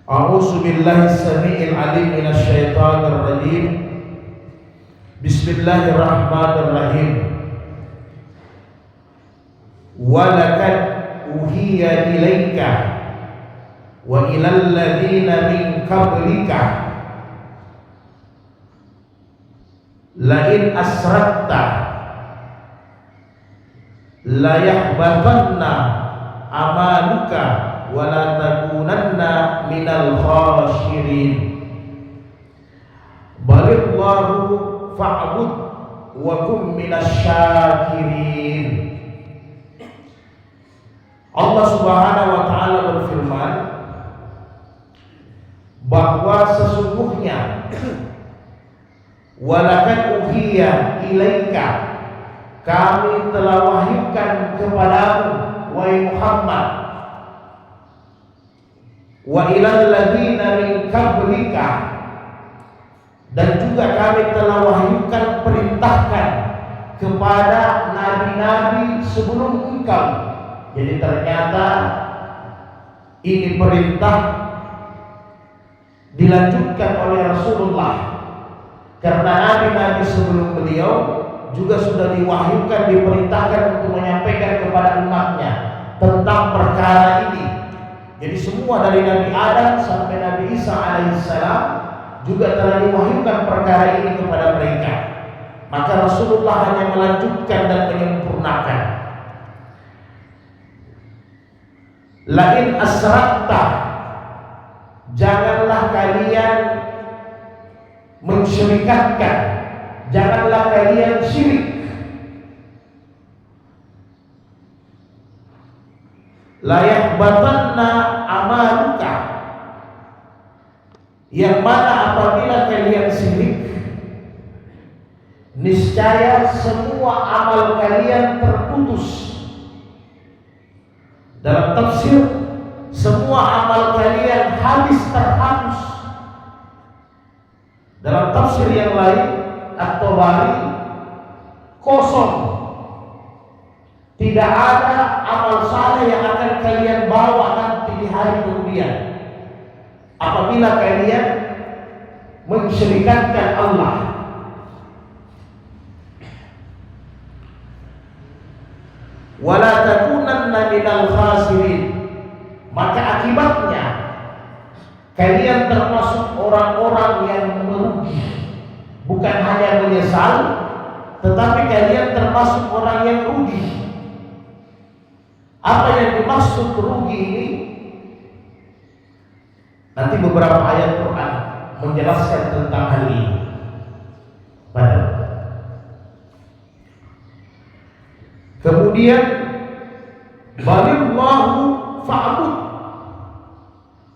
A'udzu billahi samii'il 'aliim minasy syaithaanir rajiim. Bismillahirrahmanirrahim. Wa laqad uhiya ilaika wa ilal ladzina min qablika la in asrakta la yahbatanna amaluka wa la takunanna minal khashirin. Balillahu fa'bud wa kum minasy syakirin. Allah Subhanahu wa taala berfirman bahwa sesungguhnya walaqad uhiya ilaika, kami telah wahyukan kepadamu wahai Muhammad, wa ilal ladzina min qablika, dan juga kami telah wahyukan, perintahkan kepada nabi-nabi sebelum engkau. Jadi ternyata ini perintah dilanjutkan oleh Rasulullah, karena nabi-nabi sebelum beliau juga sudah diwahyukan, diperintahkan untuk menyampaikan kepada umatnya tentang perkara ini. Jadi semua dari Nabi Adam sampai Nabi Isa alaihissalam juga telah diwahyukan perkara ini kepada mereka. Maka Rasulullah hanya melanjutkan dan menyempurnakan. Lain asrakta, janganlah kalian mensyirikatkan, janganlah kalian syirik. La yahbatanna amaluka, yang mana apabila kalian syirik, niscaya semua amal kalian terputus. Dalam tafsir, semua amal kalian habis, terhapus. Dalam tafsir yang lain, At-Tabari, kosong. Tidak ada amal saleh yang akan kalian bawa nanti di hari kemudian apabila kalian mensyirikatkan Allah. Wala takunanna minal khasirin, maka akibatnya kalian termasuk orang-orang yang merugi. Bukan hanya menyesal, tetapi kalian termasuk orang yang rugi. Apa yang dimaksud rugi ini? Nanti beberapa ayat Quran menjelaskan tentang hal ini. Kemudian balillahu fa'bud,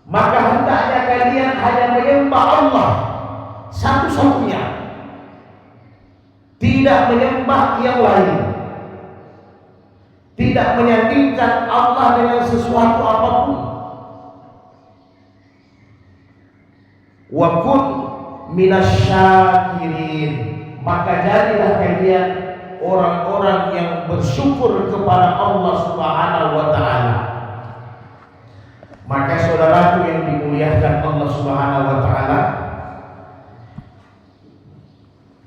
maka hendaknya kalian hanya menyembah Allah satu-satunya, tidak menyembah yang lain, tidak menyandingkan Allah dengan sesuatu apapun. Wa kun minasy syakirin, maka jadilah kalian orang-orang yang bersyukur kepada Allah Subhanahu wa taala. Maka saudaraku yang dimuliakan Allah Subhanahu wa taala,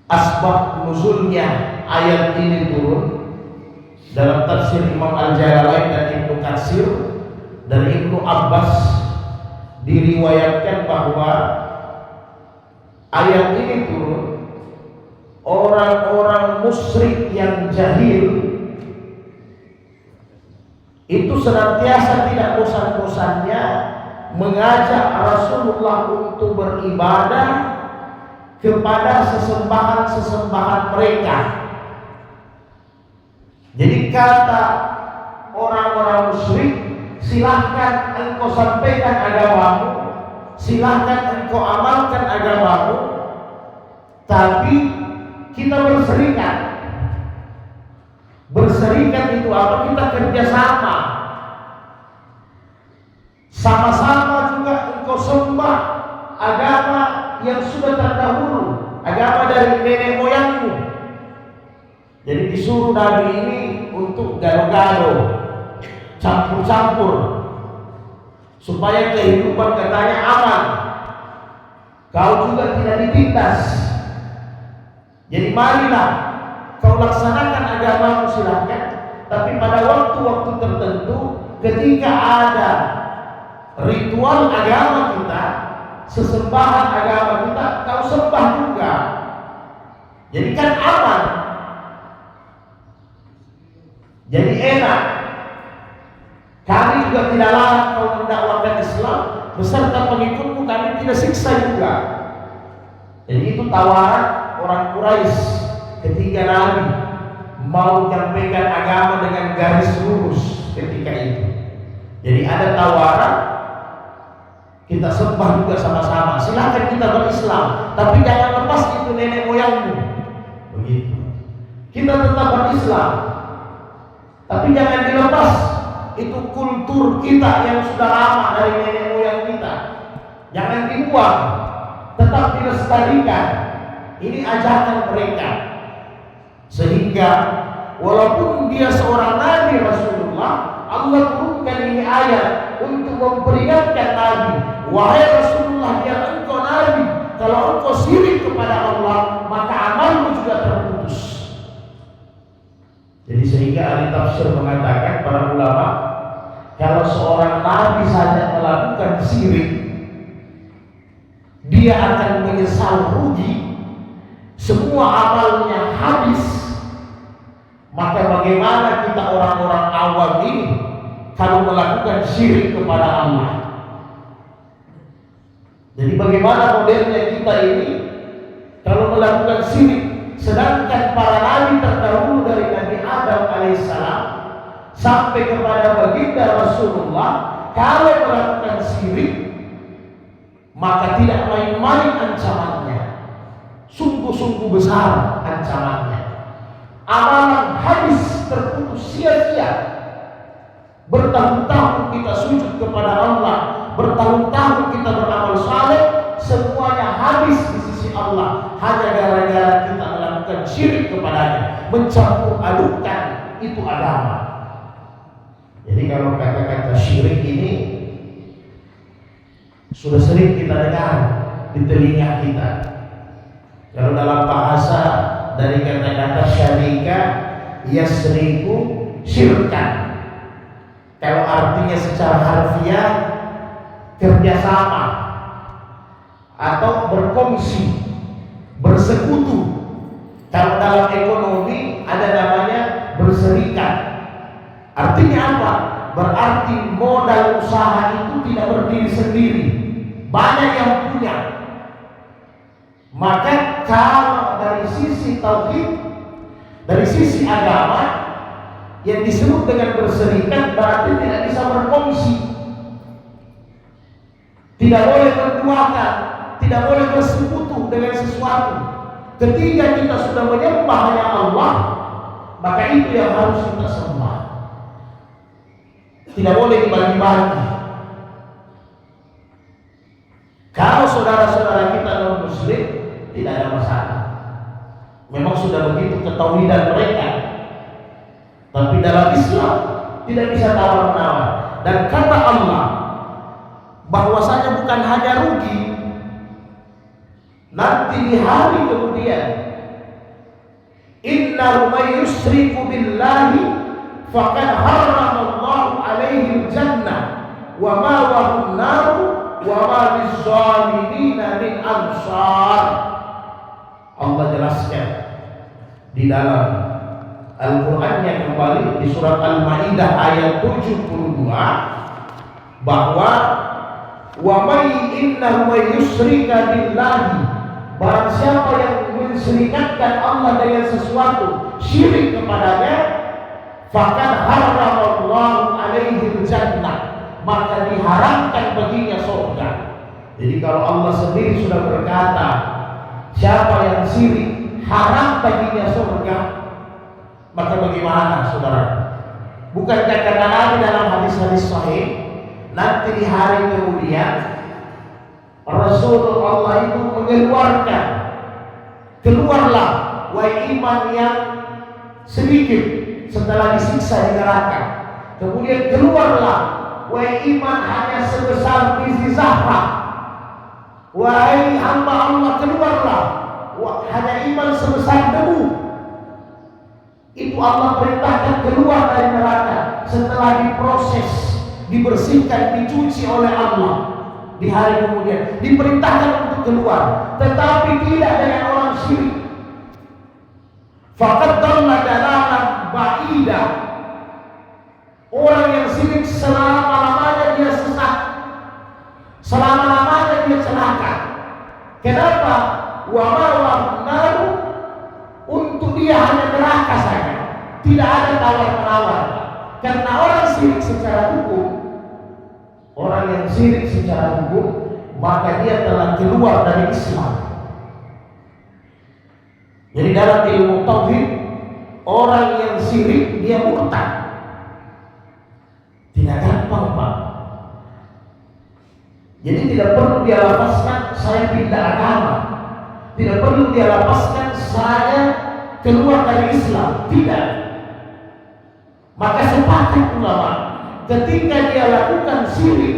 asbab nuzulnya ayat ini turun dalam tafsir Imam Al-Jalalain dan Ibnu Katsir dari Ibnu Abbas, diriwayatkan bahwa ayat ini turun orang-orang musyrik yang jahil itu senantiasa tidak bosan-bosannya mengajak Rasulullah untuk beribadah kepada sesembahan-sesembahan mereka. Jadi kata orang-orang musyrik, silahkan engkau sampaikan agamamu, silahkan engkau amalkan agamamu, tapi kita berserikat. Berserikat itu apa? Kita kerjasama. Sama-sama juga engkau sembah agama yang sudah terdahulu, agama dari nenek moyangmu. Jadi disuruh Nabi ini untuk gado-gado, campur-campur, supaya kehidupan katanya aman. kau juga tidak ditindas. Jadi marilah kau laksanakan agamamu silahkan, tapi pada waktu-waktu tertentu ketika ada ritual agama kita, sesembahan agama kita, kau sembah juga. Jadi kan aman, jadi enak. Kami juga tidak larang kau mendakwakan Islam beserta pengikutmu, kami tidak siksa juga. Jadi itu tawaran orang Quraisy ketika Nabi mau menyampaikan agama dengan garis lurus ketika itu. Jadi ada tawaran, kita sembah juga sama-sama, silakan kita berislam, tapi jangan lepas itu nenek moyangmu. Begitu. Kita tetap berislam, tapi jangan dilepas itu kultur kita yang sudah lama dari nenek moyang kita. Jangan dibuang, tetap dilestarikan. Ini ajakan mereka. Sehingga walaupun dia seorang Nabi Rasulullah, Allah turunkan ini ayat untuk memperingatkan Nabi, wahai Rasulullah, dia engkau Nabi, kalau engkau syirik kepada Allah, maka amalmu juga terputus. Jadi sehingga ahli tafsir mengatakan, para ulama, kalau seorang Nabi saja melakukan syirik, dia akan menyesal rugi, semua amalnya habis. Maka bagaimana kita orang-orang awam ini kalau melakukan syirik kepada Allah? Jadi bagaimana modelnya kita ini kalau melakukan syirik, sedangkan para nabi terdahulu dari Nabi Adam alaihissalam sampai kepada baginda Rasulullah, kalau melakukan syirik maka tidak main-main ancamannya, sungguh-sungguh besar ancamannya. Amalan habis, terputus, sia-sia. Bertahun-tahun kita sujud kepada Allah, bertahun-tahun kita beramal saleh, semuanya habis di sisi Allah hanya gara-gara kita melakukan syirik kepadanya, mencampur adukan itu agama. Jadi kalau kata-kata syirik ini sudah sering kita dengar di telinga kita. Kalau dalam bahasa dari kata-kata syarika, yasriku syirkan. Kalau artinya secara harfiah, kerjasama atau berkongsi, bersekutu. Kalau dalam ekonomi ada namanya berserikat. Artinya apa? Berarti modal usaha itu tidak berdiri sendiri, banyak yang punya. Maka kalau dari sisi tauhid, dari sisi agama, yang disebut dengan berserikat berarti tidak bisa berkongsi, tidak boleh berduakan, tidak boleh bersekutu dengan sesuatu. Ketika kita sudah menyembah hanya Allah, maka itu yang harus kita sembah. Tidak boleh dibagi-bagi. Kalau saudara-saudara kita non-muslim, tidak ada masalah. Memang sudah begitu ketauhidan mereka. Tapi dalam Islam tidak bisa tawar-menawar. Dan kata Allah bahwasanya bukan hanya rugi, nanti di hari kemudian, innahu may yusyriku billahi faqad harramallahu alaihi jannah wa ma'wahu an-nar wa ma liz-zalimina min ansar. Allah jelaskan di dalam Al-Qur'annya kembali di surat Al-Maidah ayat 72 bahwa wa may innahu may yusyrika billahi, barang siapa yang mensyirikatkan Allah dengan sesuatu, syirik kepadanya, faqad harramallahu alaihi jannah, maka diharamkan baginya surga. Jadi kalau Allah sendiri sudah berkata, siapa yang syirik haram baginya surga, maka bagaimana saudara? Bukankah kata Nabi dalam hadis-hadis sahih, nanti di hari kemudian Rasulullah itu mengeluarkan, keluarlah wahai iman yang sedikit setelah disiksa di neraka, kemudian keluarlah wahai iman hanya sebesar biji zahrah, Wahai hamba Allah, keluarlah. Hanya iman sebesar debu. Itu Allah perintahkan keluar dari neraka setelah diproses, dibersihkan, dicuci oleh Allah. Di hari kemudian diperintahkan untuk keluar, tetapi tidak dengan orang syirik. Faqad dhalla dalalan ba'ida. Orang yang syirik selama-lamanya dia sesat, selama-lamanya dia celaka. Kenapa? Wa ma'wahu, untuk dia hanya neraka saja, tidak ada tawar-menawar. Karena orang syirik secara hukum, orang yang syirik secara hukum, maka dia telah keluar dari Islam. Jadi dalam ilmu tauhid, orang yang syirik dia murtad. Tidak gampang, Pak. Jadi tidak perlu dia lapaskan saya pindah agama, tidak perlu dia lapaskan saya keluar dari Islam, tidak. Maka sepakat ulama, ketika dia lakukan syirik,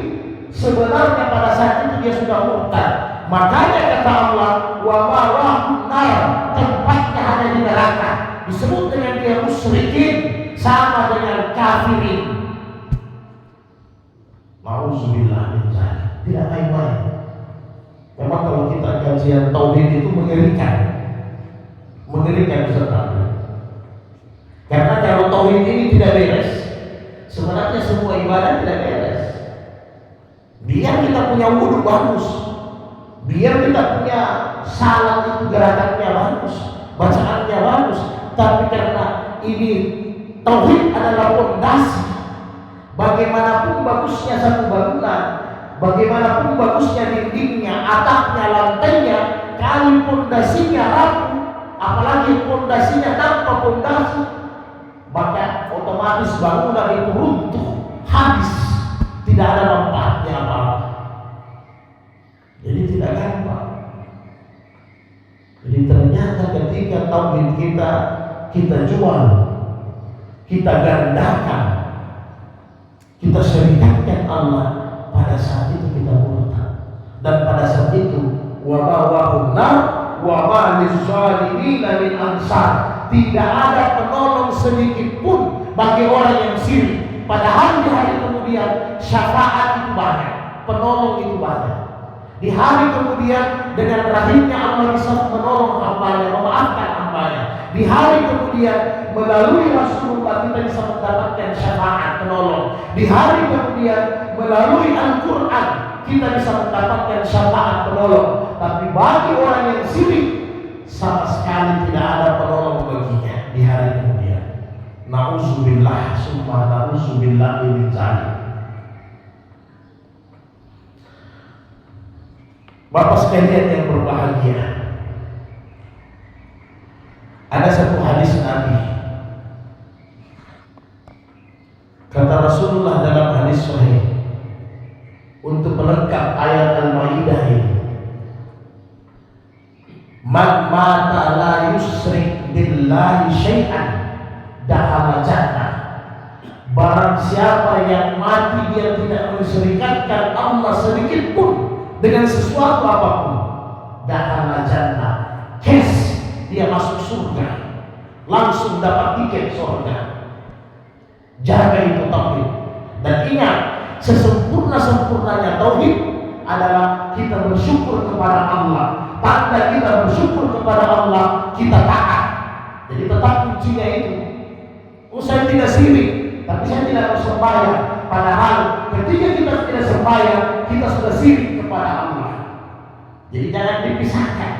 sebenarnya pada saat itu dia sudah murtad. Makanya kata Allah, wa ma'wahu nar, tempatnya hanya di neraka. Disebut dengan dia musyrikin, sama dengan kafirin. Ma'udzubillah min dzalik. Tidak main-main. Memang kalau kita kajian tauhid itu mengerikan pesertanya. Karena kalau tauhid ini tidak beres, sebenarnya semua ibadah tidak beres. Biar kita punya wudu bagus, biar kita punya salat itu gerakannya bagus, bacaannya bagus, tapi karena ini tauhid adalah fondasi. Bagaimanapun bagusnya satu bangunan, bagaimanapun bagusnya dindingnya, atapnya, lantainya, kalau fondasinya rapuh, apalagi fondasinya tanpa fondasi, maka otomatis bangunan itu runtuh, habis, tidak ada manfaatnya apa-apa. Jadi tidak gampang. Jadi ternyata ketika tauhid kita jual, kita gandakan, kita syirikatkan Allah, pada saat itu kita murtad. Dan pada saat itu wa ma'wahu nar wa ma lizzalimin min ansar. Tidak ada penolong sedikit pun bagi orang yang syirik. Padahal di hari kemudian syafaat itu banyak, penolong itu banyak. Di hari kemudian dengan rahimnya Allah bisa menolong hambanya, memaafkan hambanya. Di hari kemudian melalui Rasulullah kita bisa mendapatkan syafaat penolong. Di hari kemudian melalui Al-Quran kita bisa mendapatkan syafaat penolong. Tapi bagi orang yang syirik, sama sekali tidak ada penolong baginya di hari kemudian. Na'udzubillah summa na'udzubillah min dzalik. Bapak sekalian yang berbahagia, ada satu hadis Nabi. Kata Rasulullah dalam hadis sahih, untuk melengkap ayat Al-Maidah ini, man mata la yusyrik billahi syai'an dakhala jannah. Barang siapa yang mati dia tidak mensyirikatkan Allah sedikit pun dengan sesuatu apapun, dakhala jannah, kes, dia masuk surga, langsung dapat tiket surga. Jaga itu tauhid. Dan ingat, sesempurna-sempurnanya tauhid adalah kita bersyukur kepada Allah. Tanda kita bersyukur kepada Allah, kita taat. Jadi tetap kuncinya itu. Oh, saya tidak syirik, tapi saya tidak bersembahyang. Padahal ketika kita tidak sembahyang, kita sudah syirik kepada Allah. Jadi jangan dipisahkan.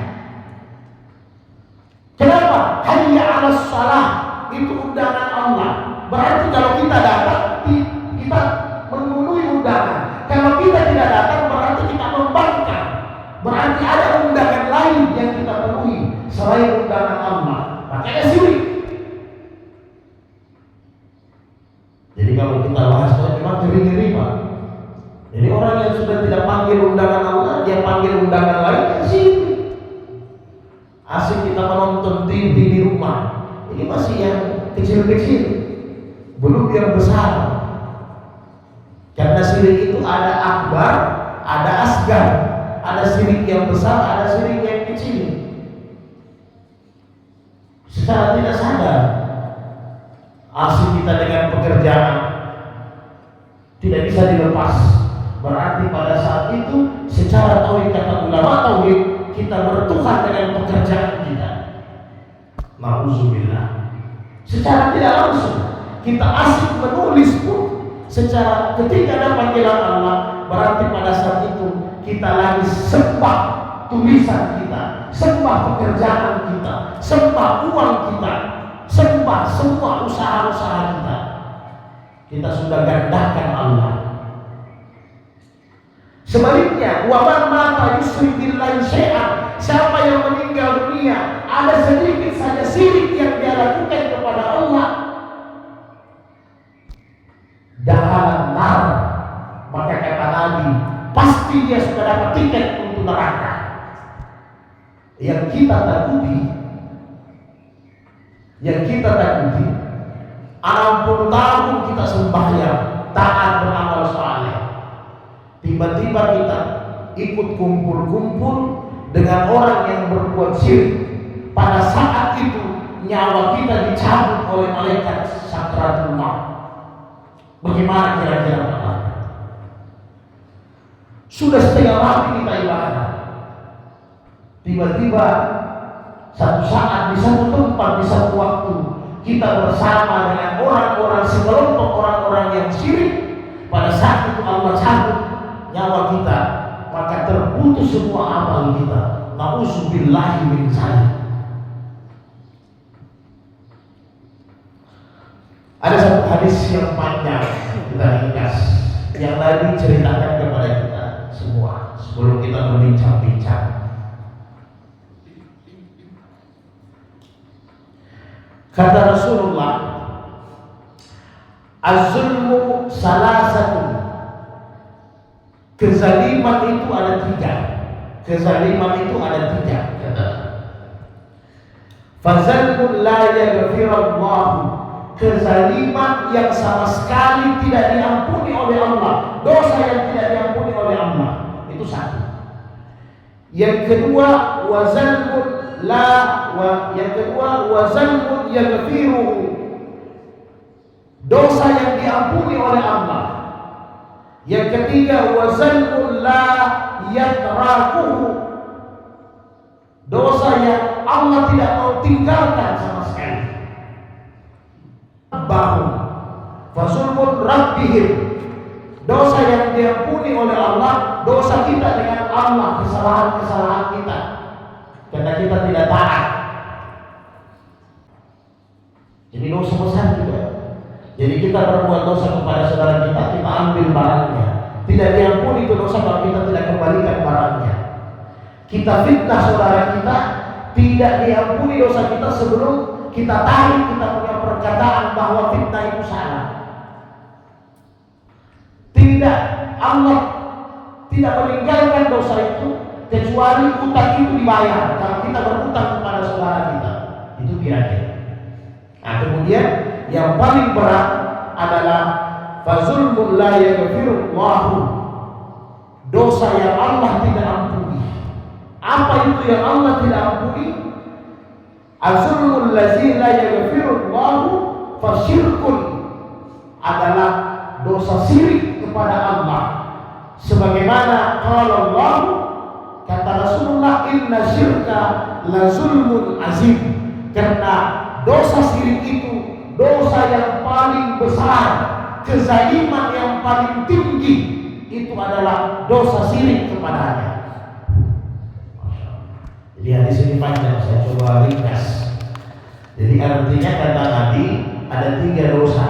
Kenapa? Hayya 'alas shalah, itu undangan Allah. Berarti kalau kita datang, kita memenuhi undangan. Kalau kita tidak datang, berarti kita membangkang. Berarti ada undangan lain yang kita penuhi selain undangan Allah. Makanya syirik. Jadi kalau kita bahas itu memang ngeri-ngeri, Pak. Jadi orang yang sudah tidak panggil undangan Allah, dia panggil undangan lain, ya syirik. Asik kita menonton TV di rumah, ini masih yang kecil-kecil, belum yang besar. Karena syirik itu ada akbar, ada asgar. Ada syirik yang besar, ada syirik yang kecil. Secara tidak sadar, asik kita dengan pekerjaan tidak bisa dilepas. Berarti pada saat itu secara tauhid, kata ulama tauhid, kita bertuhan dengan pekerjaan kita. Nauzubillah. Secara tidak langsung kita asik menulis pun, secara ketika ada panggilan Allah, berarti pada saat itu kita lagi sembah tulisan kita, sembah pekerjaan kita, sembah uang kita, sembah semua usaha-usaha kita. Kita sudah gandakan Allah. Sebaliknya, wa man mata yusyrik billahi syai'an, siapa yang meninggal dunia ada sedikit saja syirik yang dia lakukan kepada Allah, dakhalan nar, maka kata Nabi, pasti dia sudah dapat tiket untuk neraka. Yang kita takuti 60 tahun kita sembahyang, taat, beramal saleh, tiba-tiba kita ikut kumpul-kumpul dengan orang yang berbuat syirik. Pada saat itu nyawa kita dicabut oleh malaikat sakratul maut. Bagaimana kira-kira Pak? Sudah setengah mati kita ibadah, tiba-tiba satu saat di satu tempat, di satu waktu, kita bersama dengan orang-orang, sekelompok orang-orang yang syirik. Pada saat itu Allah cabut nyawa kita, maka terputus semua amal kita. Nauzubillahi min dzalik. Ada satu hadis yang panjang, kita ringkas, yang Nabi ceritakan kepada kita semua sebelum kita berbincang-bincang. Kata Rasulullah, az-zulmu salasatun. Kezaliman itu ada 3. Kezaliman itu ada 3. Kata fazalmun la yaghfirullahu, kezaliman yang sama sekali tidak diampuni oleh Allah, dosa yang tidak diampuni oleh Allah, itu satu. Yang kedua, wazalmun yaghfiruhu, dosa yang diampuni oleh Allah. Yang ketiga, wazalmun la yatrakuhu, dosa yang Allah tidak mau tinggalkan sama sekali. Bahu fasulmun rabbihim, dosa yang diampuni oleh Allah, dosa kita dengan Allah, kesalahan-kesalahan kita karena kita tidak taat. Jadi dosa besar juga. Jadi kita berbuat dosa kepada saudara kita, kita ambil barangnya, tidak diampuni itu dosa kalau kita tidak kembalikan barangnya. Kita fitnah saudara kita, tidak diampuni dosa kita sebelum kita tarik kita punya perkataan bahwa fitnah itu salah. Tidak, Allah tidak meninggalkan dosa itu kecuali utang itu dibayar. Kalau kita berutang kepada saudara kita, itu biadab. Nah, kemudian yang paling berat adalah fazulmun la yaghfirullahu, dosa yang Allah tidak ampuni. Apa itu yang Allah tidak ampuni? Azulmul lazi la yaghfirullahu fasyirkun, adalah dosa syirik kepada Allah. Sebagaimana qala Allah, kata Rasulullah, inna syirka la zulmun azim, karena dosa syirik itu dosa yang paling besar, kezaliman yang paling tinggi itu adalah dosa syirik kepadanya. Jadi hadis ini panjang, saya coba ringkas. Jadi artinya kata Nabi ada 3 dosa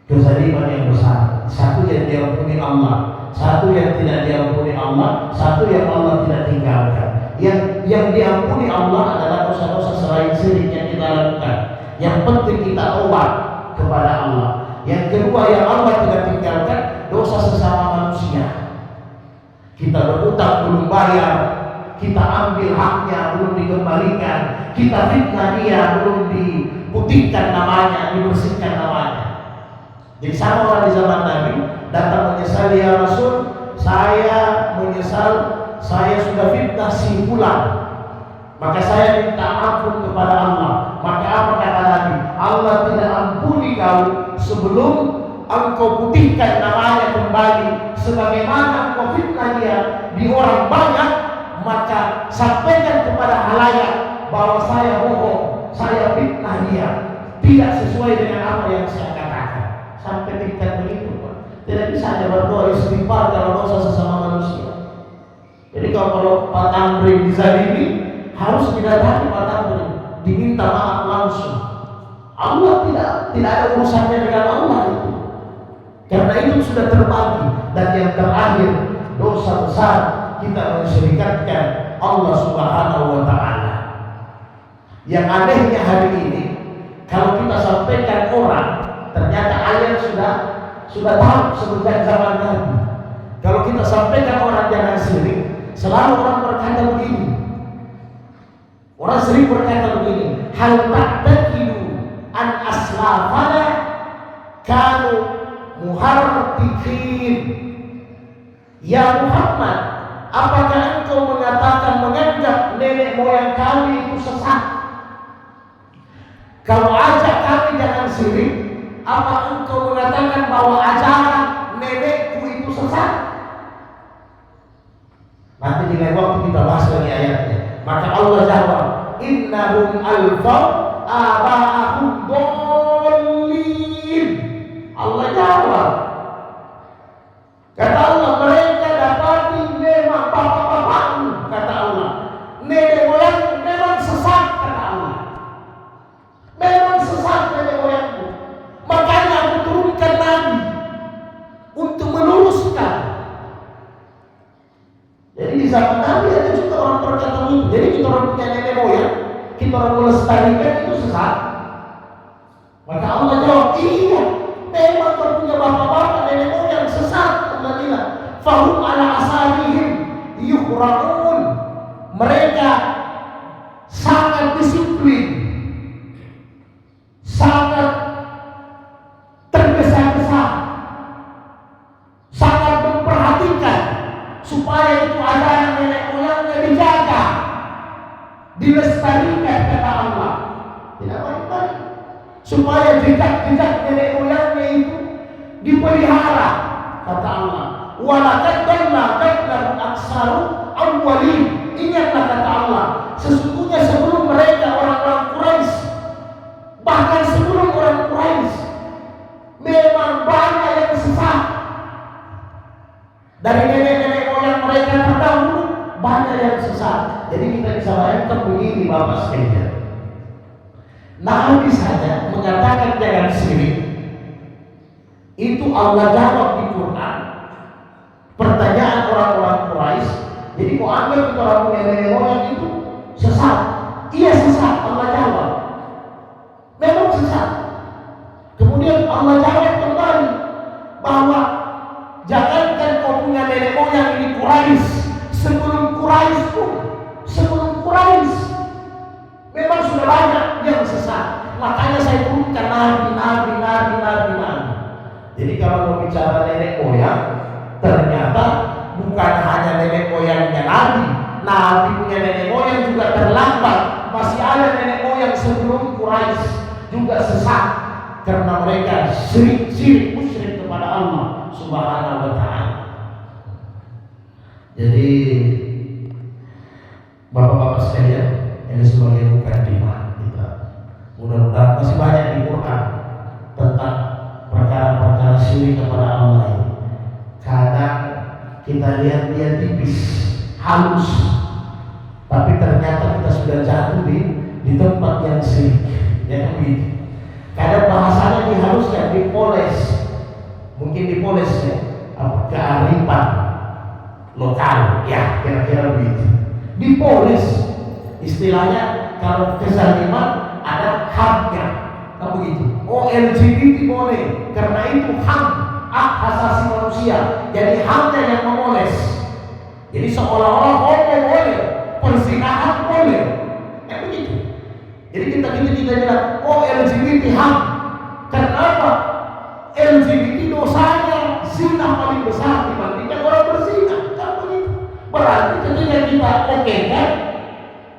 kezaliman yang besar. Satu yang diampuni Allah, satu yang tidak diampuni Allah, satu yang Allah tidak tinggalkan. Yang diampuni Allah adalah dosa-dosa selain syirik yang kita lakukan. Yang penting kita taubat kepada Allah. Yang kedua yang Allah tidak tinggalkan, dosa sesama manusia. Kita berutang belum bayar, kita ambil haknya belum dikembalikan, kita fitnah dia belum diputihkan namanya, dibersihkan namanya. Jadi sama orang di zaman Nabi datang menyesal, ya Rasul, saya menyesal misal saya sudah fitnah si fulan, maka saya minta ampun kepada Allah. Maka apa kata Nabi? Allah tidak ampuni kau sebelum engkau putihkan namanya kembali. Sebagaimana engkau fitnah dia di orang banyak, maka sampaikan kepada halayak bahwa saya bohong, saya fitnah dia, tidak sesuai dengan apa yang saya katakan. Sampai tingkat begitu, Pak. Tidak bisa hanya berdoa istighfar kalau dosa sesama manusia. Jadi kalau Pak Tamrin dizalimi, harus didatangi Pak Tamrin, diminta maaf langsung. Allah tidak ada urusannya dengan Allah itu. Karena itu sudah terbagi. Dan yang terakhir, dosa besar kita mensyirikatkan Allah Subhanahu wa Ta'ala. Yang anehnya hari ini, kalau kita sampaikan orang, ternyata ayat sudah tahu semenjak zaman Nabi. Kalau kita sampaikan orang jangan syirik, selalu orang berkata begini. Orang sering berkata begini, hal ta'taqidu an aslafana kanu muharrikin. Ya Muhammad, apakah engkau menganggap nenek moyang kami itu sesat? Kalau ajak kami jangan syirik, apa engkau mengatakan bahwa ajaran nenekku itu sesat? Nanti di lain waktu kita bahas lagi ayatnya. Maka Allah jawab, innahum alfaw aba'ahum dhalin. Allah jawab, kata Allah, mereka dapati memang bapak-bapakmu, kata Allah, nenek moyang memang sesat, kata Allah, memang sesat nenek moyangmu. Makanya aku turunkan Nabi untuk meluruskan. Jadi di zaman Nabi ada juga orang berkata begitu. Jadi kita orang punya nenek moyang, kita orang melestarikan itu sesat. Maka Allah jawab, iya, memang kau punya bapak-bapak nenek moyang sesat. Allah bilang, fahum ala asarihim yuhra'un. Mereka sangat disiplin, sangat tergesa-gesa, sangat memperhatikan supaya itu ajaran nenek moyangnya dijaga, dilestarikan, kata Allah. Tidak baik-baik, supaya jejak-jejak nenek moyangnya itu dipelihara, kata Allah. Walaqad dalla aktsaru awwalin. Ingatlah, kata Allah, sesungguhnya sebelum mereka orang-orang Quraisy, bahkan sebelum orang Quraisy, memang banyak yang sesat. Dari nenek-nenek moyang mereka terdahulu banyak yang sesat. Jadi kita bisa bayangkan begini, Bapak sekalian. Nabi saja mengatakan jangan syirik. Itu Allah jawab di Quran. Pertanyaan orang-orang Quraisy. Jadi kok anggap itu orang punya nenek moyang itu sesat? Iya sesat, Allah jawab. Memang sesat. Kemudian Allah jawab kembali bahwa jangankan kau punya nenek moyang ini Quraisy, sebelum Quraisy pun, sebelum Quraisy memang sudah banyak yang sesat. Makanya saya turunkan nabi. Jadi kalau mau bicara nenek moyang, ternyata bukan hanya nenek moyangnya Nabi punya nenek moyang juga terlambat. Masih ada nenek moyang sebelum Quraisy juga sesat karena mereka syirik musyrik kepada Allah Subhanahu wa Ta'ala. Jadi Bapak-bapak sekalian, ini sebagai mukadimah kita. Mudah-mudahan masih banyak di Quran tentang perkara-perkara syirik kepada Allah ini. Kadang kita lihat dia tipis, halus, tapi ternyata kita sudah jatuh di tempat yang syirik. Ya begitu. Kadang bahasanya dihaluskan, dipoles, mungkin dipoles ya, kearifan lokal, ya kira-kira begitu. Dipoles, istilahnya kalau kezaliman ada haknya, kan begitu. Oh LGBT boleh, karena itu hak asasi manusia. Jadi haknya yang memoles. Jadi seolah-olah homo boleh, perzinahan boleh, kan begitu. Jadi kita bilang, oh LGBT hak. Kenapa? LGBT dosanya zina paling besar dibandingkan orang berzina, kan begitu. berarti ketika kita oke kan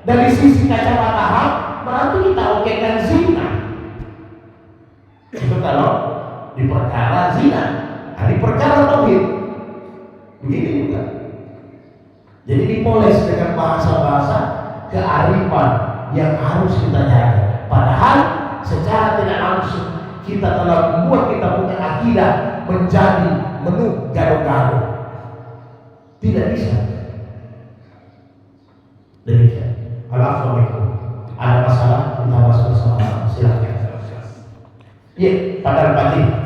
dari sisi kacamata HAM, berarti kita oke kan zina. Itu kalau di perkara zina. Nah, di perkara tauhid begini juga. Jadi dipoles dengan bahasa-bahasa kearifan yang harus kita jaga. Padahal secara tidak langsung kita telah membuat kita punya akidah menjadi menu gado-gado. Tidak bisa. Demikian. Assalamualaikum. Ada masalah? Kita bahas bersama-sama. Silakan. Iya, pada pagi.